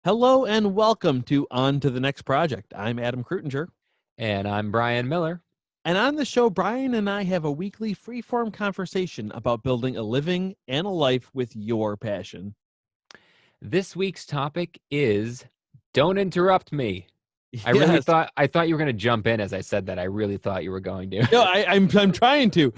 Hello and welcome to On to the Next Project. I'm Adam Krutinger. And I'm Brian Miller. And on the show, Brian and I have a weekly free-form conversation about building a living and a life with your passion. This week's topic is Don't Interrupt Me. Yes. I thought you were going to jump in as I said that. I really thought you were going to. No, I'm trying to.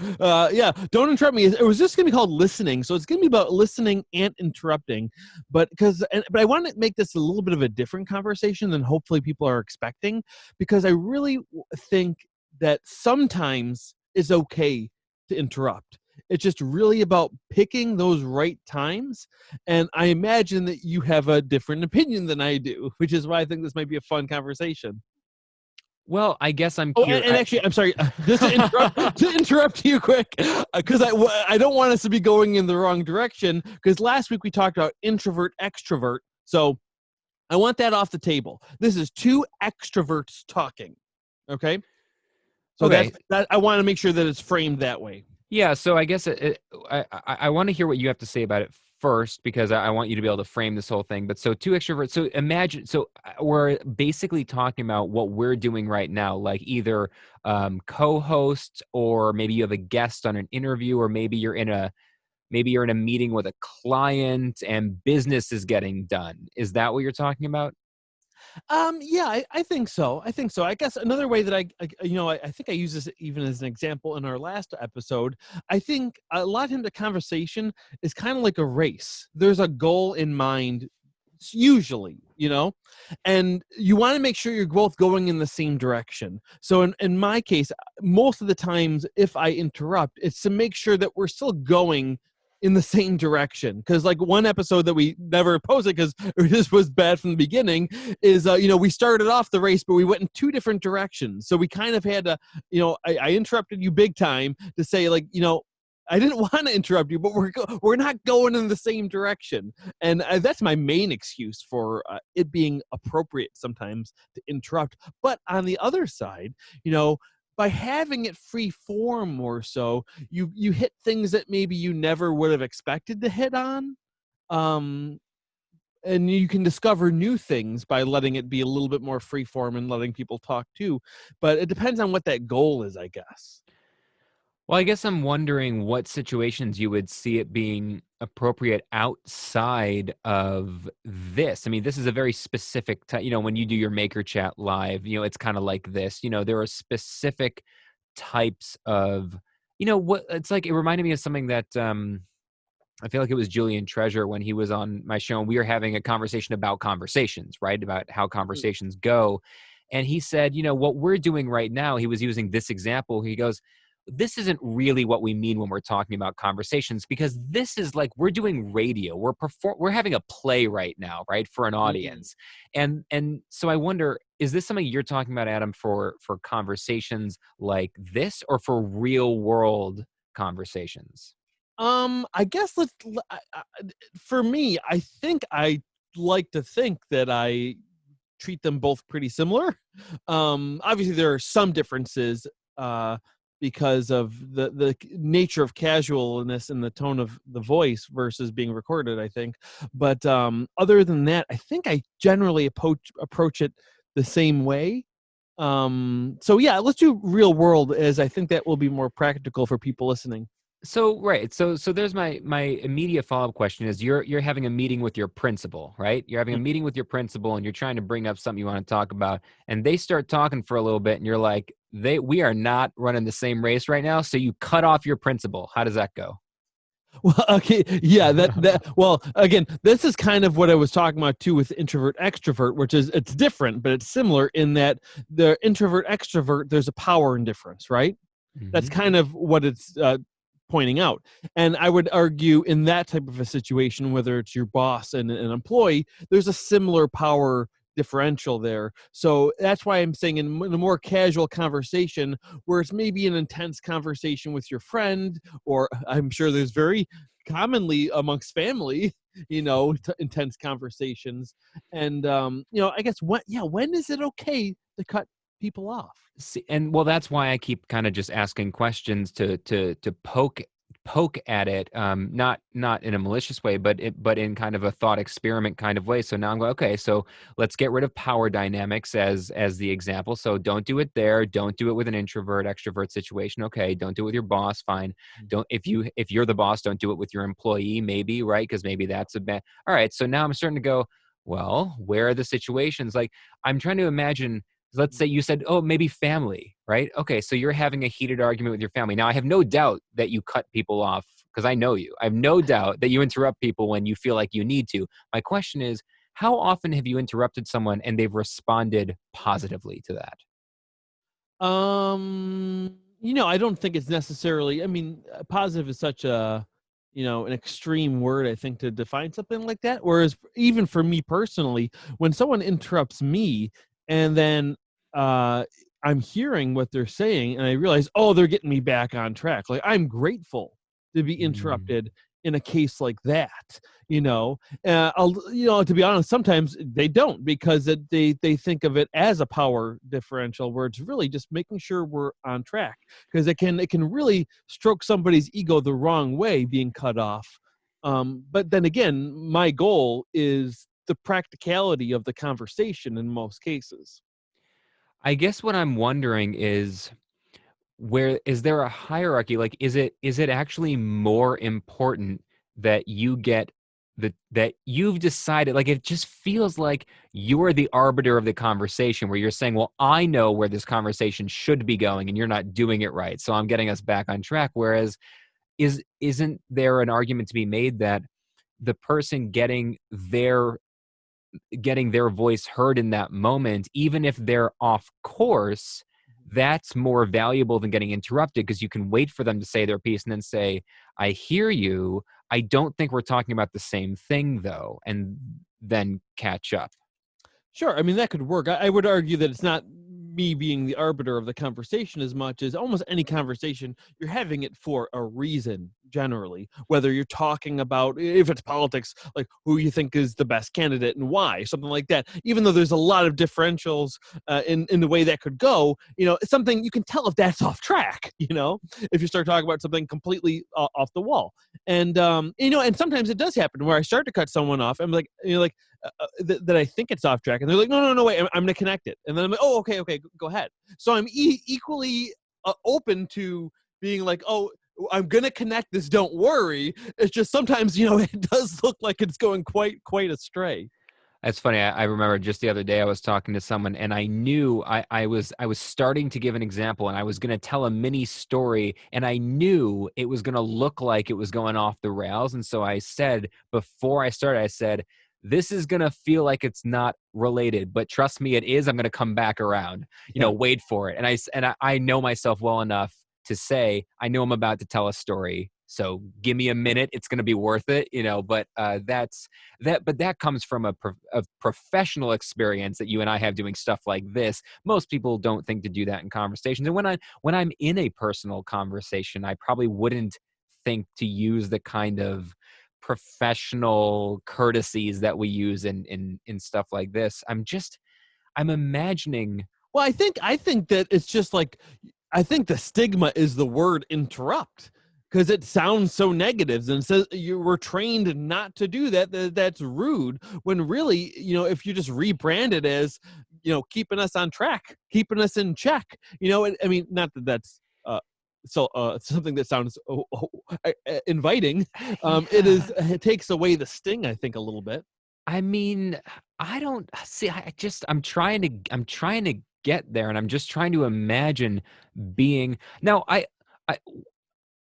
Don't interrupt me. It was just going to be called listening, so it's going to be about listening and interrupting. But I want to make this a little bit of a different conversation than hopefully people are expecting, because I really think that sometimes it's okay to interrupt. It's just really about picking those right times. And I imagine that you have a different opinion than I do, which is why I think this might be a fun conversation. Well, I guess I'm Oh, curious. and actually, I'm sorry, just to interrupt you quick, because I don't want us to be going in the wrong direction, because last week we talked about introvert, extrovert. So I want that off the table. This is two extroverts talking, okay? So Okay. that I want to make sure that it's framed that way. Yeah, so I guess I want to hear what you have to say about it first because I want you to be able to frame this whole thing. But so two extroverts. So imagine. So we're basically talking about what we're doing right now, like either co-host or maybe you have a guest on an interview, or maybe you're in a meeting with a client and business is getting done. Is that what you're talking about? Yeah, I think so. I think so. I guess another way that I think I use this even as an example in our last episode. I think a lot of the conversation is kind of like a race. There's a goal in mind, usually, and you want to make sure you're both going in the same direction. So in my case, most of the times, if I interrupt, it's to make sure that we're still going in the same direction. Because like one episode that we never posted because this was bad from the beginning is we started off the race but we went in two different directions, so we kind of had to, I interrupted you big time to say, like, I didn't want to interrupt you, but we're not going in the same direction. And that's my main excuse for it being appropriate sometimes to interrupt. But on the other side, by having it free form more so, you hit things that maybe you never would have expected to hit on. Um, and you can discover new things by letting it be a little bit more free form and letting people talk too. But it depends on what that goal is, I guess. Well, I guess I'm wondering what situations you would see it being appropriate outside of this. I mean, this is a very specific, when you do your Maker Chat live, it's kind of like this. There are specific types of, what it's like. It reminded me of something that I feel like it was Julian Treasure when he was on my show, and we were having a conversation about conversations, right? About how conversations go. And he said, what we're doing right now, he was using this example. He goes, this isn't really what we mean when we're talking about conversations, because this is like we're doing radio. We're having a play right now, right, for an Mm. audience. And so I wonder, is this something you're talking about, Adam, for conversations like this, or for real world conversations? I guess for me, I think I like to think that I treat them both pretty similar. Obviously, there are some differences uh, because of the nature of casualness and the tone of the voice versus being recorded, I think. But other than that, I think I generally approach it the same way. So yeah, let's do real world, as I think that will be more practical for people listening. So right. So there's my immediate follow-up question is you're having a meeting with your principal, right? You're having a meeting with your principal and you're trying to bring up something you want to talk about, and they start talking for a little bit and you're like, we are not running the same race right now, so you cut off your principal. How does that go? Well, okay, yeah, well, again, this is kind of what I was talking about too with introvert extrovert, which is it's different, but it's similar in that the introvert extrovert, there's a power in difference, right? That's Hmm. kind of what it's pointing out. And I would argue in that type of a situation, whether it's your boss and an employee, there's a similar power differential there. So that's why I'm saying in a more casual conversation, where it's maybe an intense conversation with your friend, or I'm sure there's very commonly amongst family, intense conversations. And I guess when is it okay to cut people off? See, and well, that's why I keep kind of just asking questions to poke at it, not in a malicious way, but in kind of a thought experiment kind of way. So now I'm going, okay, so let's get rid of power dynamics as the example. So don't do it there. Don't do it with an introvert extrovert situation. Okay, don't do it with your boss. Fine. Don't if you're the boss, don't do it with your employee. Maybe right because maybe that's a bad. All right. So now I'm starting to go. Well, where are the situations? Like I'm trying to imagine. Let's say you said, oh, maybe family, right? Okay, so you're having a heated argument with your family. Now, I have no doubt that you cut people off because I know you. I have no doubt that you interrupt people when you feel like you need to. My question is, how often have you interrupted someone and they've responded positively to that? I don't think it's necessarily. I mean, positive is such a, an extreme word. I think to define something like that. Whereas, even for me personally, when someone interrupts me, and then uh, I'm hearing what they're saying, and I realize, oh, they're getting me back on track. Like I'm grateful to be Mm. interrupted in a case like that. You know, to be honest, sometimes they don't because they think of it as a power differential, where it's really just making sure we're on track. Because it can really stroke somebody's ego the wrong way, being cut off. But then again, my goal is the practicality of the conversation in most cases. I guess what I'm wondering is where is there a hierarchy? Like, is it actually more important that you get that you've decided, like it just feels like you're the arbiter of the conversation where you're saying, well, I know where this conversation should be going and you're not doing it right. So I'm getting us back on track. Whereas isn't there an argument to be made that the person getting their voice heard in that moment, even if they're off course, that's more valuable than getting interrupted because you can wait for them to say their piece and then say, I hear you. I don't think we're talking about the same thing, though, and then catch up. Sure. I mean, that could work. I would argue that it's not me being the arbiter of the conversation as much as almost any conversation, you're having it for a reason, generally. Whether you're talking about, if it's politics, like who you think is the best candidate and why, something like that. Even though there's a lot of differentials in the way that could go, it's something you can tell if that's off track, if you start talking about something completely off the wall. And sometimes it does happen where I start to cut someone off. I'm like, that I think it's off track, and they're like, no, no, no, wait, I'm gonna connect it, and then I'm like, oh, okay, okay, go ahead. So I'm equally open to being like, oh, I'm gonna connect this. Don't worry. It's just sometimes, it does look like it's going quite astray. That's funny. I remember just the other day I was talking to someone and I knew I was starting to give an example and I was going to tell a mini story and I knew it was going to look like it was going off the rails. And so I said, before I started, I said, this is going to feel like it's not related, but trust me, it is. I'm going to come back around, Yeah. wait for it. And I know myself well enough to say, I know I'm about to tell a story. So give me a minute. It's going to be worth it, but that comes from a professional experience that you and I have doing stuff like this. Most people don't think to do that in conversations. And when I'm in a personal conversation, I probably wouldn't think to use the kind of professional courtesies that we use in stuff like this. I'm imagining. Well, I think that it's just like, I think the stigma is the word interrupt, because it sounds so negative and says you were trained not to do that. That's rude. When really, if you just rebrand it as, keeping us on track, keeping us in check. I mean, not that that's something that sounds inviting. It takes away the sting, I think, a little bit. I mean, I don't see. I'm trying to get there, and I'm just trying to imagine being. Now,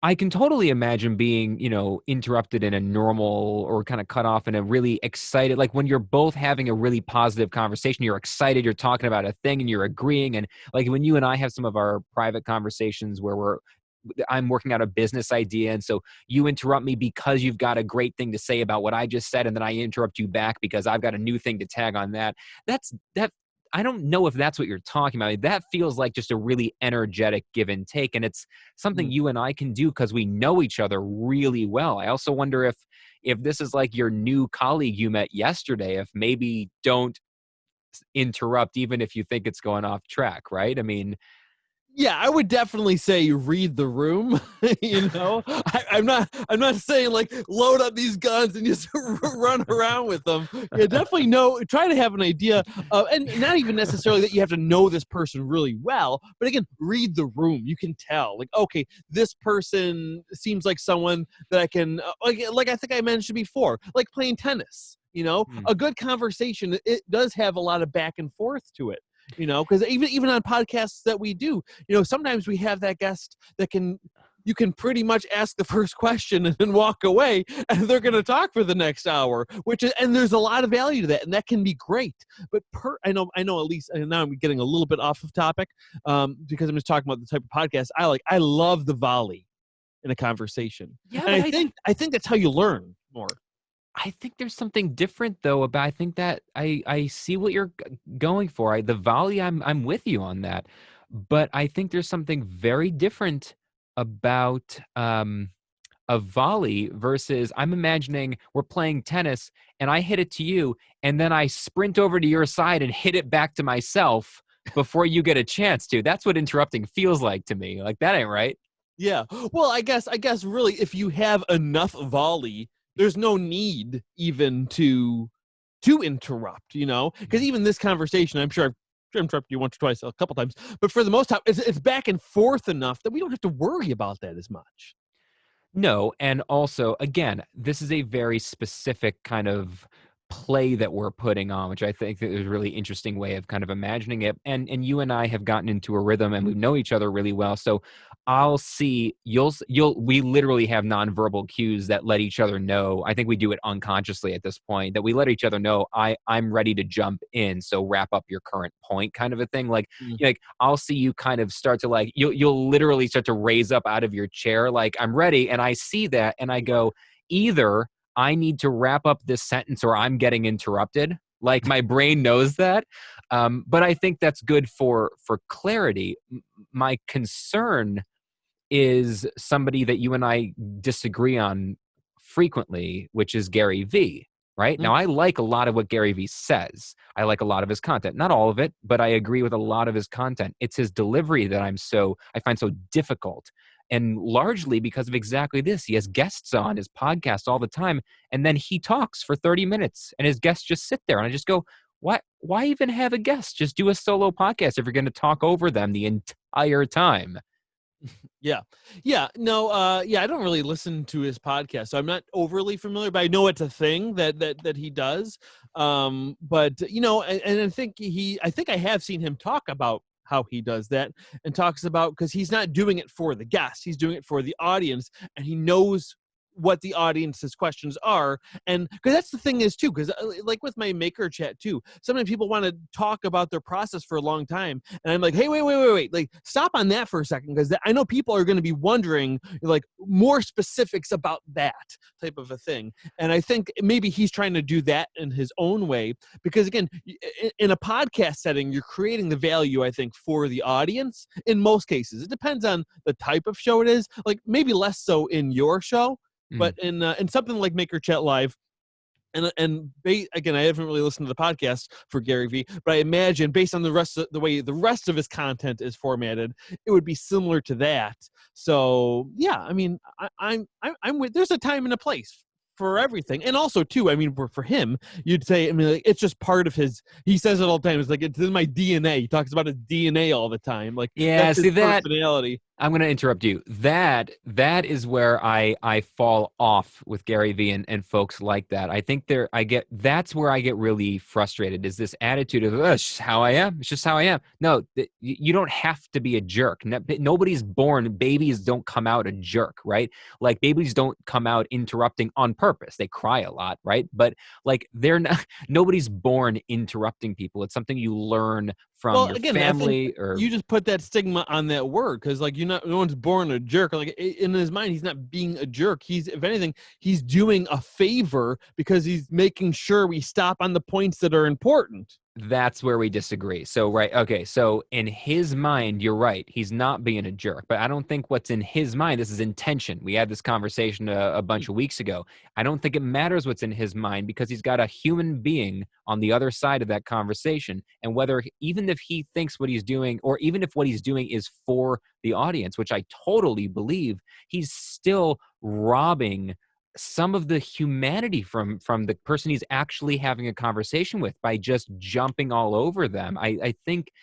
I can totally imagine being, interrupted in a normal or kind of cut off in a really excited, like when you're both having a really positive conversation, you're excited, you're talking about a thing and you're agreeing. And like when you and I have some of our private conversations where I'm working out a business idea. And so you interrupt me because you've got a great thing to say about what I just said. And then I interrupt you back because I've got a new thing to tag on that. That I don't know if that's what you're talking about. That feels like just a really energetic give and take. And it's something Mm. you and I can do because we know each other really well. I also wonder if this is like your new colleague you met yesterday, if maybe don't interrupt even if you think it's going off track, right? I mean, Yeah, I would definitely say read the room. I'm not saying like load up these guns and just run around with them. Yeah, definitely try to have an idea of, and not even necessarily that you have to know this person really well, but again, read the room. You can tell, like, okay, this person seems like someone that I can, like I think I mentioned before, like playing tennis. Hmm. A good conversation, it does have a lot of back and forth to it. Because even on podcasts that we do, sometimes we have that guest that you can pretty much ask the first question and then walk away, and they're going to talk for the next hour, and there's a lot of value to that, and that can be great. But I know at least, and now I'm getting a little bit off of topic, because I'm just talking about the type of podcast I like. I love the volley in a conversation, Yeah, and but I think that's how you learn more. I think there's something different though about I think that I see what you're going for. The volley, I'm with you on that. But I think there's something very different about a volley versus I'm imagining we're playing tennis and I hit it to you and then I sprint over to your side and hit it back to myself before you get a chance to. That's what interrupting feels like to me. Like that ain't right. Yeah. Well, I guess really if you have enough volley, there's no need even to interrupt, because even this conversation, I'm sure I've interrupted you once or twice, a couple times, but for the most time, it's back and forth enough that we don't have to worry about that as much. No, and also, again, this is a very specific kind of play that we're putting on, which I think that is a really interesting way of kind of imagining it. And you and I have gotten into a rhythm, and we know each other really well. So I'll see you'll we literally have nonverbal cues that let each other know. I think we do it unconsciously at this point that we let each other know I'm ready to jump in. So wrap up your current point, kind of a thing. Mm. Like I'll see you kind of start to like you'll literally start to raise up out of your chair like I'm ready, and I see that and I go either I need to wrap up this sentence or I'm getting interrupted. Like my brain knows that, but I think that's good for clarity. My concern is somebody that you and I disagree on frequently, which is Gary Vee. Right Mm. now, I like a lot of what Gary Vee says. I like a lot of his content, not all of it, but I agree with a lot of his content. It's his delivery that I find so difficult, and largely because of exactly this. He has guests on his podcast all the time, and then he talks for 30 minutes, and his guests just sit there, and I just go, "Why? Why even have a guest? Just do a solo podcast if you're going to talk over them the entire time." Yeah. Yeah. No, yeah, I don't really listen to his podcast, so I'm not overly familiar, but I know it's a thing that he does. But and I think I have seen him talk about how he does that, and talks about, because he's not doing it for the guests, he's doing it for the audience, and he knows what the audience's questions are. And because that's the thing is too, because like with my maker chat too, sometimes people want to talk about their process for a long time, and I'm like, hey, wait, like stop on that for a second, because I know people are going to be wondering like more specifics about that type of a thing. And I think maybe he's trying to do that in his own way, because again, in a podcast setting, you're creating the value, I think, for the audience. In most cases, it depends on the type of show it is, like maybe less so in your show, but Mm. in something like Maker Chat Live, again, I haven't really listened to the podcast for Gary Vee, but I imagine based on the way the rest of his content is formatted, it would be similar to that. So yeah, I mean, I'm with. There's a time and a place for everything, and also too, I mean, for him, you'd say, I mean, like, it's just part of his. He says it all the time. It's like it's in my DNA. He talks about his DNA all the time. Like Yeah, that's his see that personality. I'm going to interrupt you. That is where I fall off with Gary Vee and folks like that. I think that's where I get really frustrated. Is this attitude of it's just how I am. It's just how I am. No, you don't have to be a jerk. Nobody's born. Babies don't come out a jerk, right? Like babies don't come out interrupting on purpose. They cry a lot, right? But like they're not. Nobody's born interrupting people. It's something you learn from Well, your again, I think family or you just put that stigma on that word, because like no one's born a jerk. Like in his mind, he's not being a jerk. He's, if anything, he's doing a favor because he's making sure we stop on the points that are important. That's where we disagree. So, right. Okay. So, in his mind, you're right. He's not being a jerk. But I don't think what's in his mind, this is intention. We had this conversation a bunch of weeks ago. I don't think it matters what's in his mind because he's got a human being on the other side of that conversation. And whether, even if he thinks what he's doing, or even if what he's doing is for the audience, which I totally believe, he's still robbing some of the humanity from the person he's actually having a conversation with by just jumping all over them. I think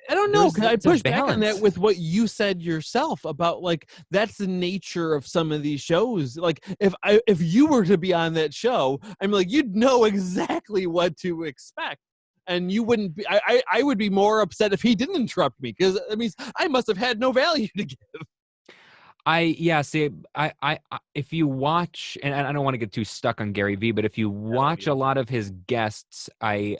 I don't know, there's because I it's a push back on that balance. with what you said yourself about, like, that's the nature of some of these shows. Like, if you were to be on that show, I'm like, you'd know exactly what to expect. And you wouldn't be I would be more upset if he didn't interrupt me, because that means I must have had no value to give. Yeah, see, if you watch, and I don't want to get too stuck on Gary Vee, but if you I don't watch a either. lot of his guests, I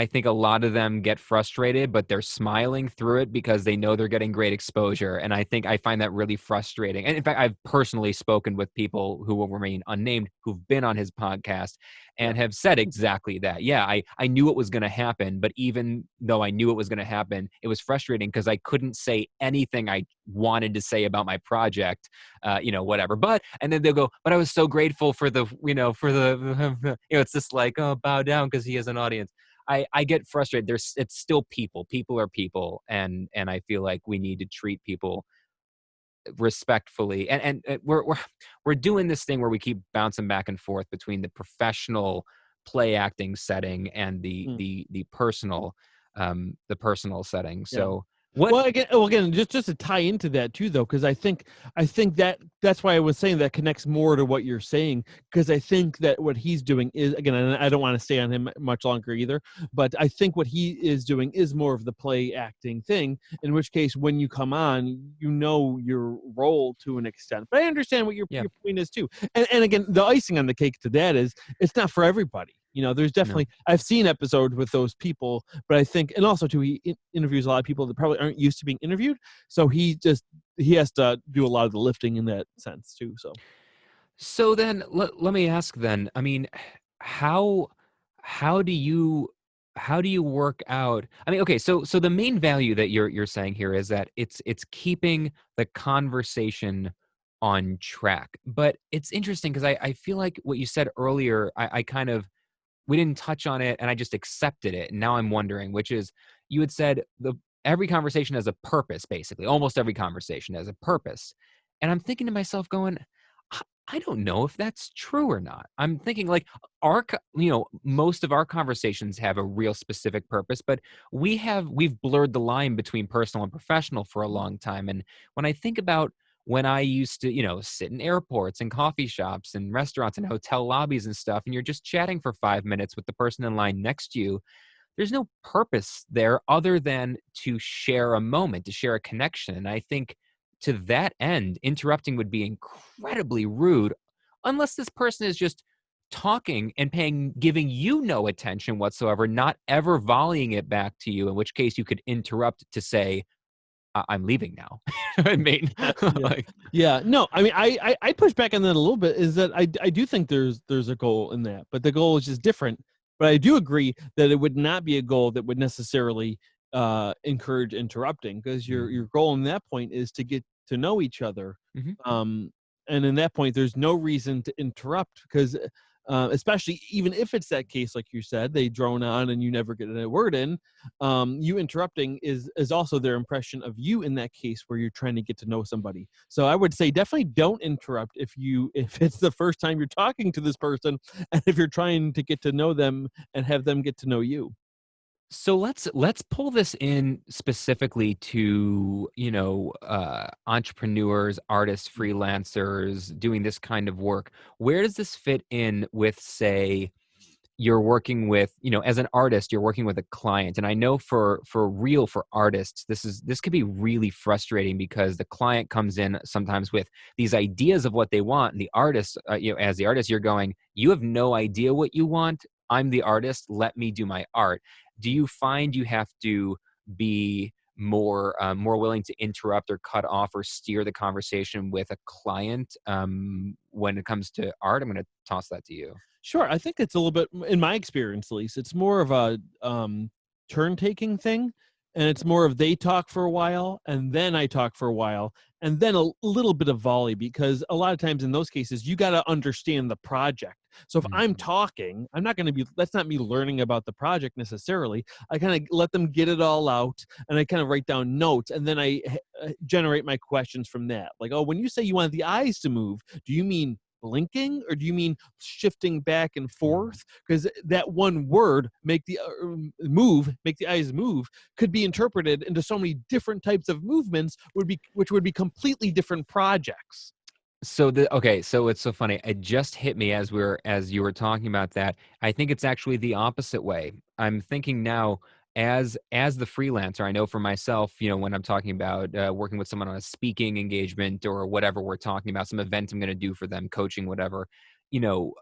think a lot of them get frustrated, but they're smiling through it because they know they're getting great exposure. And I find that really frustrating. And in fact, I've personally spoken with people who will remain unnamed who've been on his podcast Yeah. and have said exactly that. Yeah, I knew it was going to happen, but even though I knew it was going to happen, it was frustrating because I couldn't say anything I wanted to say about my project, whatever. And then they'll go, but I was so grateful for it's just like, oh, bow down because he has an audience. I get frustrated. It's still people. People are people, and I feel like we need to treat people respectfully. And we're doing this thing where we keep bouncing back and forth between the professional play acting setting and the Mm. the the personal the personal setting. Yeah. So what? Well, again, just to tie into that too, though, because I think that's why I was saying that connects more to what you're saying, because I think that what he's doing is, again, and I don't want to stay on him much longer either, but I think what he is doing is more of the play acting thing. In which case, when you come on, you know your role to an extent. But I understand what your Yeah, your point is too. And again, the icing on the cake to that is it's not for everybody. There's no. definitely I've seen episodes with those people, but I think, and also too, he interviews a lot of people that probably aren't used to being interviewed, so he has to do a lot of the lifting in that sense too. So So then let me ask then. I mean, how how do you how do you work out? I mean, okay, so the main value that you're saying here is that it's keeping the conversation on track. But it's interesting because I feel like what you said earlier, I kind of we didn't touch on it and I just accepted it. And now I'm wondering, which is you had said the every conversation has a purpose, basically. Almost every conversation has a purpose. And I'm thinking to myself, going, "I I don't know if that's true or not." I'm thinking like most of our conversations have a real specific purpose, but we've blurred the line between personal and professional for a long time. And when I think about when I used to, sit in airports and coffee shops and restaurants and hotel lobbies and stuff, and you're just chatting for 5 minutes with the person in line next to you, there's no purpose there other than to share a moment, to share a connection. And I think to that end, interrupting would be incredibly rude unless this person is just talking and giving you no attention whatsoever, not ever volleying it back to you, in which case you could interrupt to say, I'm leaving now. I mean, yeah, like, yeah. No, I mean, I push back on that a little bit. Is that I do think there's a goal in that, but the goal is just different. But I do agree that it would not be a goal that would necessarily encourage interrupting, because your mhm, goal in that point is to get to know each other. mhm. Um, and in that point, there's no reason to interrupt, because especially even if it's that case, like you said, they drone on and you never get a word in. You interrupting is also their impression of you in that case where you're trying to get to know somebody. So I would say definitely don't interrupt if it's the first time you're talking to this person, and if you're trying to get to know them and have them get to know you. So let's pull this in specifically to entrepreneurs, artists, freelancers doing this kind of work. Where does this fit in with, say, you're working with, as an artist, you're working with a client? And I know for artists, this could be really frustrating because the client comes in sometimes with these ideas of what they want, and the artist, as the artist, you're going, you have no idea what you want. I'm the artist. Let me do my art. Do you find you have to be more willing to interrupt or cut off or steer the conversation with a client when it comes to art? I'm going to toss that to you. Sure, I think it's a little bit, in my experience at least, it's more of a turn taking thing, and it's more of they talk for a while, and then I talk for a while, and then a little bit of volley, because a lot of times in those cases you got to understand the project. So if I'm Mhm. talking, I'm not going to be. That's not me learning about the project necessarily. I kind of let them get it all out, and I kind of write down notes, and then I generate my questions from that. Like, oh, when you say you want the eyes to move, do you mean blinking or do you mean shifting back and Mhm. forth? Because that one word, make the move, make the eyes move, could be interpreted into so many different types of movements, which would be completely different projects. So okay, so it's so funny. It just hit me as you were talking about that. I think it's actually the opposite way. I'm thinking now as the freelancer, I know for myself, when I'm talking about working with someone on a speaking engagement or whatever we're talking about, some event I'm going to do for them, coaching, whatever.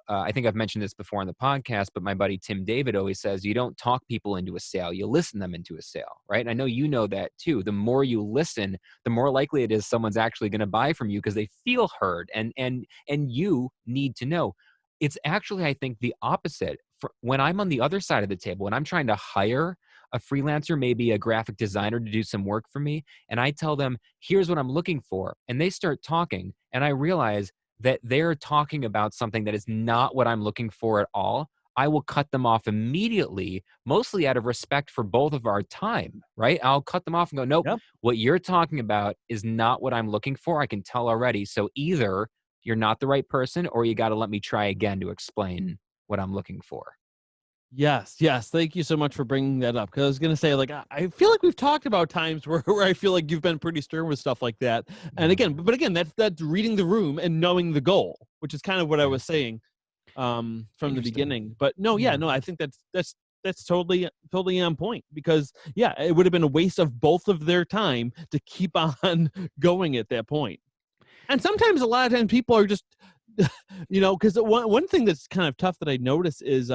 I think I've mentioned this before on the podcast, but my buddy Tim David always says you don't talk people into a sale, you listen them into a sale, right? And I know you know that too. The more you listen, the more likely it is someone's actually going to buy from you because they feel heard, and you need to know. It's actually, I think, the opposite. When I'm on the other side of the table, when I'm trying to hire a freelancer, maybe a graphic designer to do some work for me, and I tell them, here's what I'm looking for, and they start talking, and I realize that they're talking about something that is not what I'm looking for at all, I will cut them off immediately, mostly out of respect for both of our time, right? I'll cut them off and go, nope, Yep. what you're talking about is not what I'm looking for. I can tell already. So either you're not the right person or you got to let me try again to explain what I'm looking for. Yes, yes. Thank you so much for bringing that up. Because I was going to say, like, I feel like we've talked about times where I feel like you've been pretty stern with stuff like that. And Mhm. again, that's reading the room and knowing the goal, which is kind of what I Yeah. was saying from the Interesting. beginning. But no, yeah, Yeah. no, I think that's totally on point, because yeah, it would have been a waste of both of their time to keep on going at that point. And sometimes, a lot of times, people are just, because one thing that's kind of tough that I notice is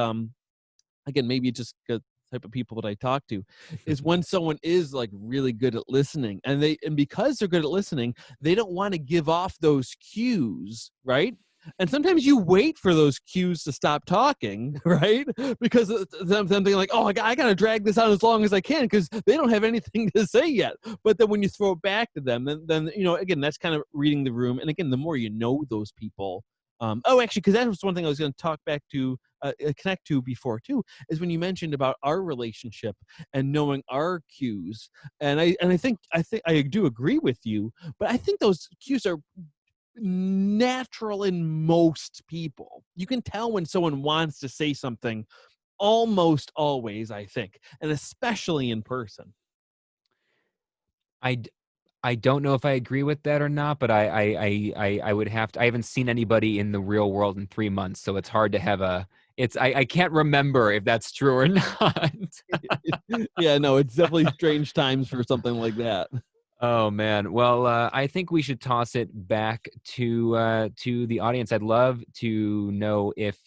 again, maybe just the type of people that I talk to, is when someone is like really good at listening, and because they're good at listening, they don't want to give off those cues, right? And sometimes you wait for those cues to stop talking, right? Because them thinking like, oh, I got to drag this out as long as I can because they don't have anything to say yet. But then when you throw it back to them, then again, that's kind of reading the room. And again, the more you know those people, actually, because that was one thing I was going to talk back to, connect to before too, is when you mentioned about our relationship and knowing our cues. And I think I do agree with you, but I think those cues are natural in most people. You can tell when someone wants to say something almost always, I think, and especially in person. I d- I don't know if I agree with that or not, but I would have to. I haven't seen anybody in the real world in 3 months, so it's hard to have a. It's I can't remember if that's true or not. Yeah, no, it's definitely strange times for something like that. Oh man. Well, I think we should toss it back to the audience. I'd love to know if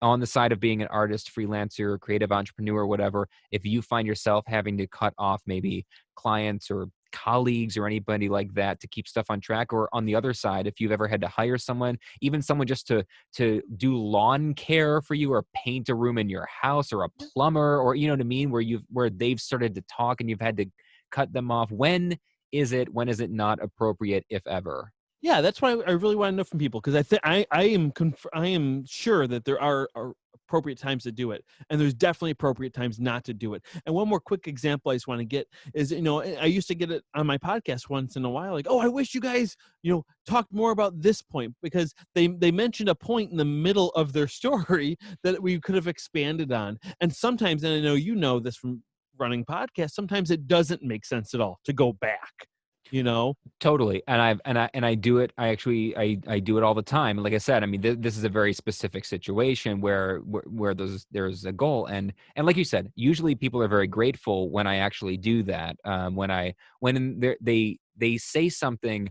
on the side of being an artist, freelancer, creative entrepreneur, whatever, if you find yourself having to cut off maybe clients or colleagues or anybody like that to keep stuff on track, or on the other side, if you've ever had to hire someone, even someone just to do lawn care for you or paint a room in your house, or a plumber, or you know what I mean, where they've started to talk and you've had to cut them off. When is it not appropriate, if ever? Yeah, that's why I really want to know from people, because I am sure that there are appropriate times to do it, and there's definitely appropriate times not to do it. And one more quick example I just want to get is, I used to get it on my podcast once in a while, like, oh, I wish you guys talked more about this point, because they mentioned a point in the middle of their story that we could have expanded on. And sometimes, and I know you know this from running podcasts, sometimes it doesn't make sense at all to go back. You know, Totally. And I do it. I do it all the time. And like I said, I mean, this is a very specific situation where there's a goal, and like you said, usually people are very grateful when I actually do that. When they say something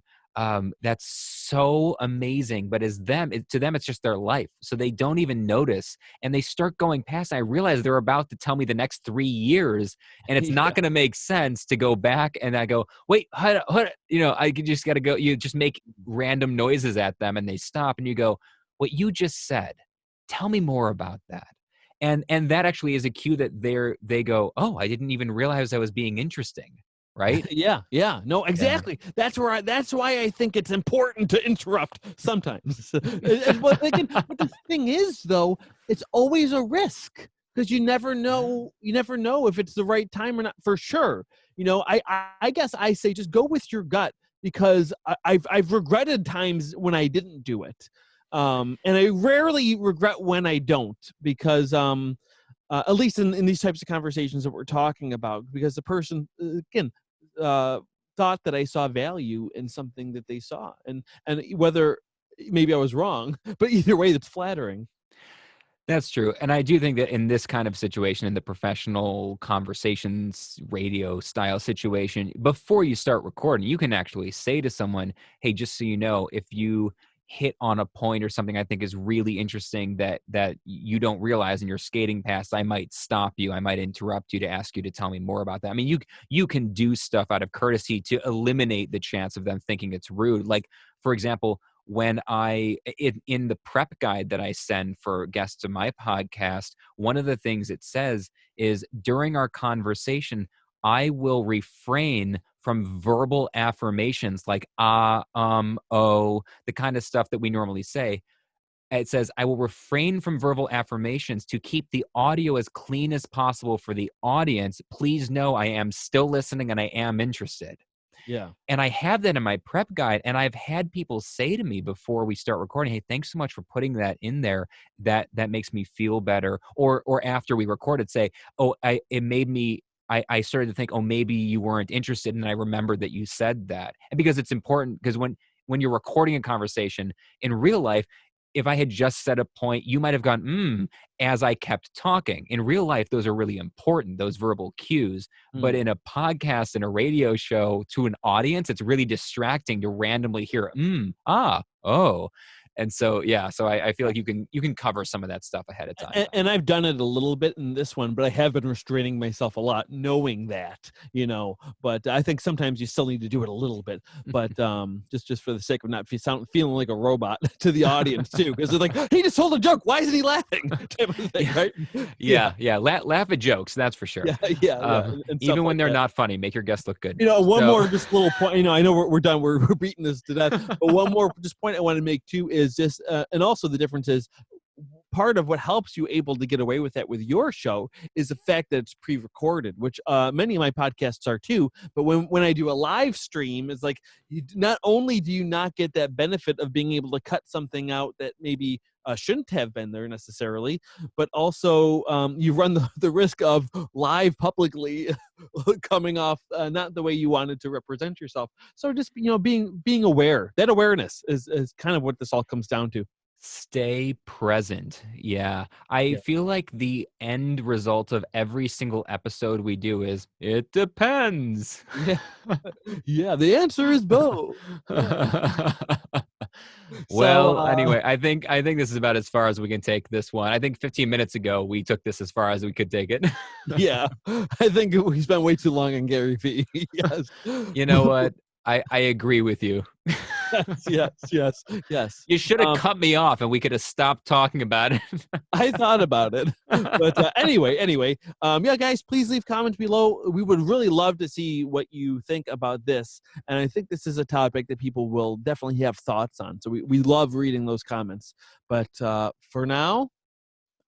that's so amazing, but to them it's just their life, so they don't even notice, and they start going past. I realize they're about to tell me the next 3 years, and it's not yeah. going to make sense to go back. And I go, wait, hold, I just got to go. You just make random noises at them and they stop, and you go, what you just said tell me more about that. And that actually is a cue that they go, oh, I didn't even realize I was being interesting, right? Yeah, no, Yeah. exactly. That's why I think it's important to interrupt sometimes. But the thing is, though, it's always a risk because you never know if it's the right time or not for sure. I guess I say just go with your gut because I've regretted times when I didn't do it. And I rarely regret when I don't because at least in these types of conversations that we're talking about, because the person again uh, thought that I saw value in something that they saw, and whether maybe I was wrong, but either way, that's flattering. That's true. And I do think that in this kind of situation, in the professional conversations, radio style situation, before you start recording, you can actually say to someone, hey, just so you know, if you hit on a point or something I think is really interesting that you don't realize and you're skating past, I might stop you. I might interrupt you to ask you to tell me more about that. I mean, you can do stuff out of courtesy to eliminate the chance of them thinking it's rude. Like, for example, when in the prep guide that I send for guests to my podcast, one of the things it says is during our conversation, I will refrain from verbal affirmations like oh, the kind of stuff that we normally say. It says, I will refrain from verbal affirmations to keep the audio as clean as possible for the audience. Please know I am still listening and I am interested. Yeah. And I have that in my prep guide, and I've had people say to me before we start recording, "Hey, thanks so much for putting that in there. That makes me feel better." Or after we recorded, say, "Oh, it made me." I started to think, "Oh, maybe you weren't interested," and I remembered that you said that. And because it's important, because when you're recording a conversation in real life, if I had just said a point, you might have gone, as I kept talking. In real life, those are really important, those verbal cues. But Mm. in a podcast and a radio show to an audience, it's really distracting to randomly hear, oh. And so, yeah, so I feel like you can cover some of that stuff ahead of time. And I've done it a little bit in this one, but I have been restraining myself a lot, knowing that. But I think sometimes you still need to do it a little bit, but just for the sake of not feeling like a robot to the audience too, because they're like, he just told a joke, why isn't he laughing? Type of thing, Yeah. right? Yeah. Laugh at jokes, that's for sure. Yeah, and stuff Even when like they're that. not funny, make your guests look good. One So, more just little point. I know we're done. We're beating this to death. But one more just point I want to make too is just, and also the difference is part of what helps you able to get away with that with your show is the fact that it's pre-recorded, which many of my podcasts are too. But when I do a live stream, it's like not only do you not get that benefit of being able to cut something out that maybe shouldn't have been there necessarily, but also you run the risk of live publicly coming off not the way you wanted to represent yourself. So just being aware, that awareness is kind of what this all comes down to. stay present. Yeah. I Yeah. feel like the end result of every single episode we do is, it depends. Yeah. Yeah, the answer is both. Yeah. So, Well, anyway, I think this is about as far as we can take this one. I think 15 minutes ago we took this as far as we could take it. yeah, I think we spent way too long on Gary Vee. Yes. You know what? I agree with you. Yes. You should have Um, cut me off and we could have stopped talking about it. I thought about it, but anyway, yeah, guys, please leave comments below. We would really love to see what you think about this, and I think this is a topic that people will definitely have thoughts on. So we love reading those comments. But for now,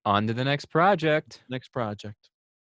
On to the next project. next project.